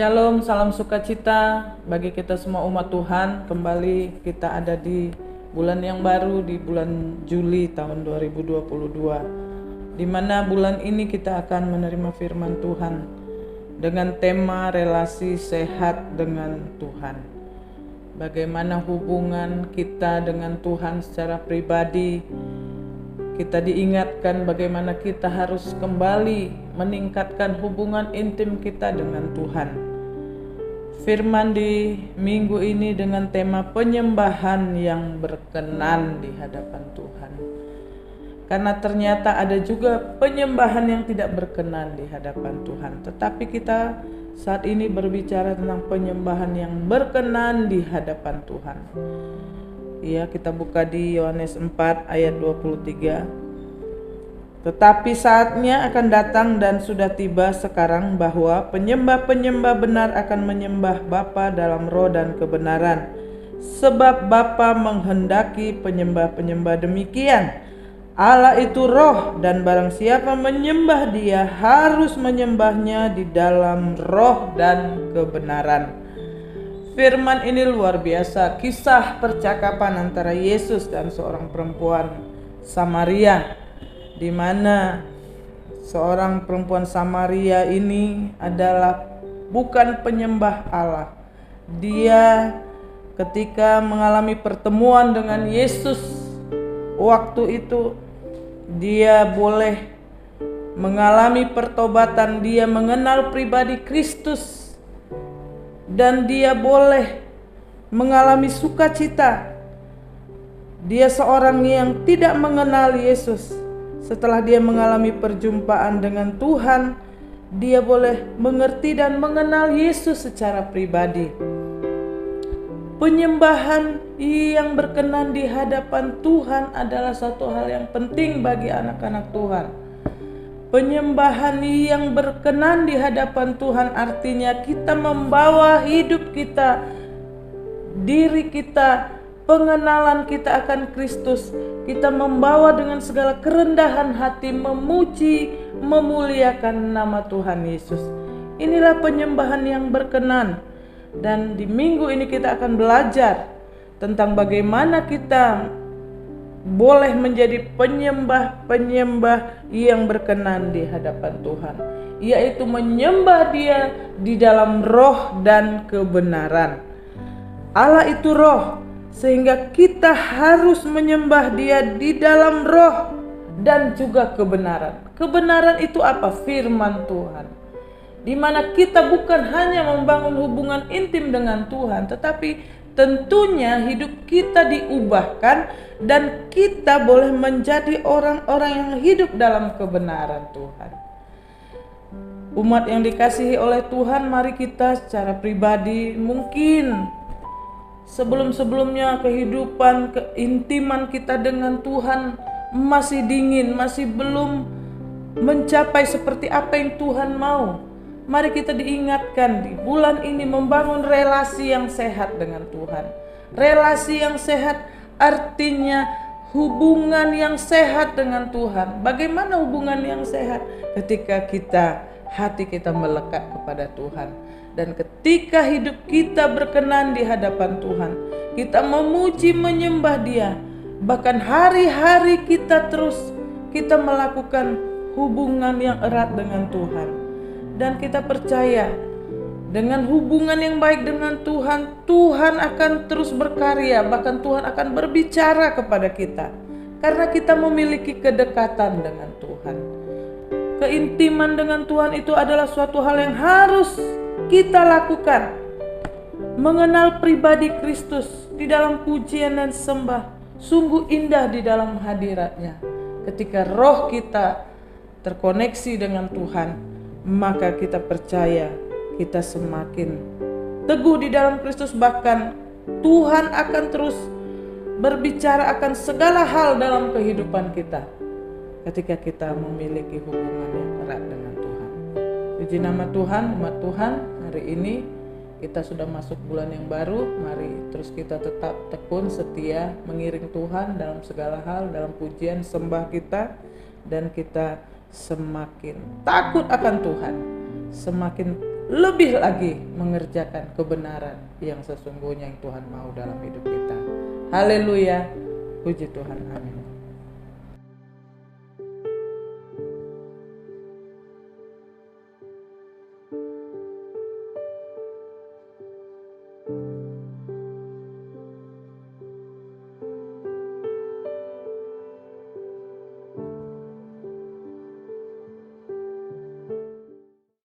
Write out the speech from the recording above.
Shalom, salam sukacita bagi kita semua umat Tuhan. Kembali kita ada di bulan yang baru, di bulan Juli tahun 2022, di mana bulan ini kita akan menerima firman Tuhan dengan tema relasi sehat dengan Tuhan. Bagaimana hubungan kita dengan Tuhan secara pribadi. Kita diingatkan bagaimana kita harus kembali meningkatkan hubungan intim kita dengan Tuhan. Firman di minggu ini dengan tema penyembahan yang berkenan di hadapan Tuhan. Karena ternyata ada juga penyembahan yang tidak berkenan di hadapan Tuhan. Tetapi kita saat ini berbicara tentang penyembahan yang berkenan di hadapan Tuhan. Ya, kita buka di Yohanes 4 ayat 23. Tetapi saatnya akan datang dan sudah tiba sekarang bahwa penyembah-penyembah benar akan menyembah Bapa dalam roh dan kebenaran. Sebab Bapa menghendaki penyembah-penyembah demikian. Allah itu roh, dan barang siapa menyembah Dia harus menyembahnya di dalam roh dan kebenaran. Firman ini luar biasa, kisah percakapan antara Yesus dan seorang perempuan Samaria, di mana seorang perempuan Samaria ini adalah bukan penyembah Allah. Dia ketika mengalami pertemuan dengan Yesus, waktu itu dia boleh mengalami pertobatan, dia mengenal pribadi Kristus, dan dia boleh mengalami sukacita. Dia seorang yang tidak mengenal Yesus. Setelah dia mengalami perjumpaan dengan Tuhan, dia boleh mengerti dan mengenal Yesus secara pribadi. Penyembahan yang berkenan di hadapan Tuhan adalah satu hal yang penting bagi anak-anak Tuhan. Penyembahan yang berkenan di hadapan Tuhan artinya kita membawa hidup kita, diri kita, pengenalan kita akan Kristus. Kita membawa dengan segala kerendahan hati memuji, memuliakan nama Tuhan Yesus. Inilah penyembahan yang berkenan. Dan di minggu ini kita akan belajar tentang bagaimana kita boleh menjadi penyembah-penyembah yang berkenan di hadapan Tuhan, yaitu menyembah Dia di dalam roh dan kebenaran. Allah itu roh, sehingga kita harus menyembah Dia di dalam roh dan juga kebenaran. Kebenaran itu apa? Firman Tuhan, di mana kita bukan hanya membangun hubungan intim dengan Tuhan, tetapi tentunya hidup kita diubahkan dan kita boleh menjadi orang-orang yang hidup dalam kebenaran Tuhan. Umat yang dikasihi oleh Tuhan, mari kita secara pribadi, mungkin sebelum-sebelumnya kehidupan keintiman kita dengan Tuhan masih dingin, masih belum mencapai seperti apa yang Tuhan mau. Mari kita diingatkan di bulan ini membangun relasi yang sehat dengan Tuhan. Relasi yang sehat artinya hubungan yang sehat dengan Tuhan. Bagaimana hubungan yang sehat? Ketika hati kita melekat kepada Tuhan. Dan ketika hidup kita berkenan di hadapan Tuhan, kita memuji, menyembah Dia. Bahkan hari-hari kita melakukan hubungan yang erat dengan Tuhan. Dan kita percaya dengan hubungan yang baik dengan Tuhan, Tuhan akan terus berkarya, bahkan Tuhan akan berbicara kepada kita. Karena kita memiliki kedekatan dengan Tuhan. Keintiman dengan Tuhan itu adalah suatu hal yang harus kita lakukan. Mengenal pribadi Kristus di dalam pujian dan sembah, sungguh indah di dalam hadiratnya. Ketika roh kita terkoneksi dengan Tuhan, maka kita percaya kita semakin teguh di dalam Kristus, bahkan Tuhan akan terus berbicara akan segala hal dalam kehidupan kita ketika kita memiliki hubungan yang erat dengan Tuhan. Puji nama Tuhan, umat Tuhan, hari ini kita sudah masuk bulan yang baru. Mari terus kita tetap tekun setia mengiring Tuhan dalam segala hal, dalam pujian sembah kita, dan kita semakin takut akan Tuhan, semakin lebih lagi mengerjakan kebenaran yang sesungguhnya yang Tuhan mau dalam hidup kita. Haleluya, puji Tuhan, amin.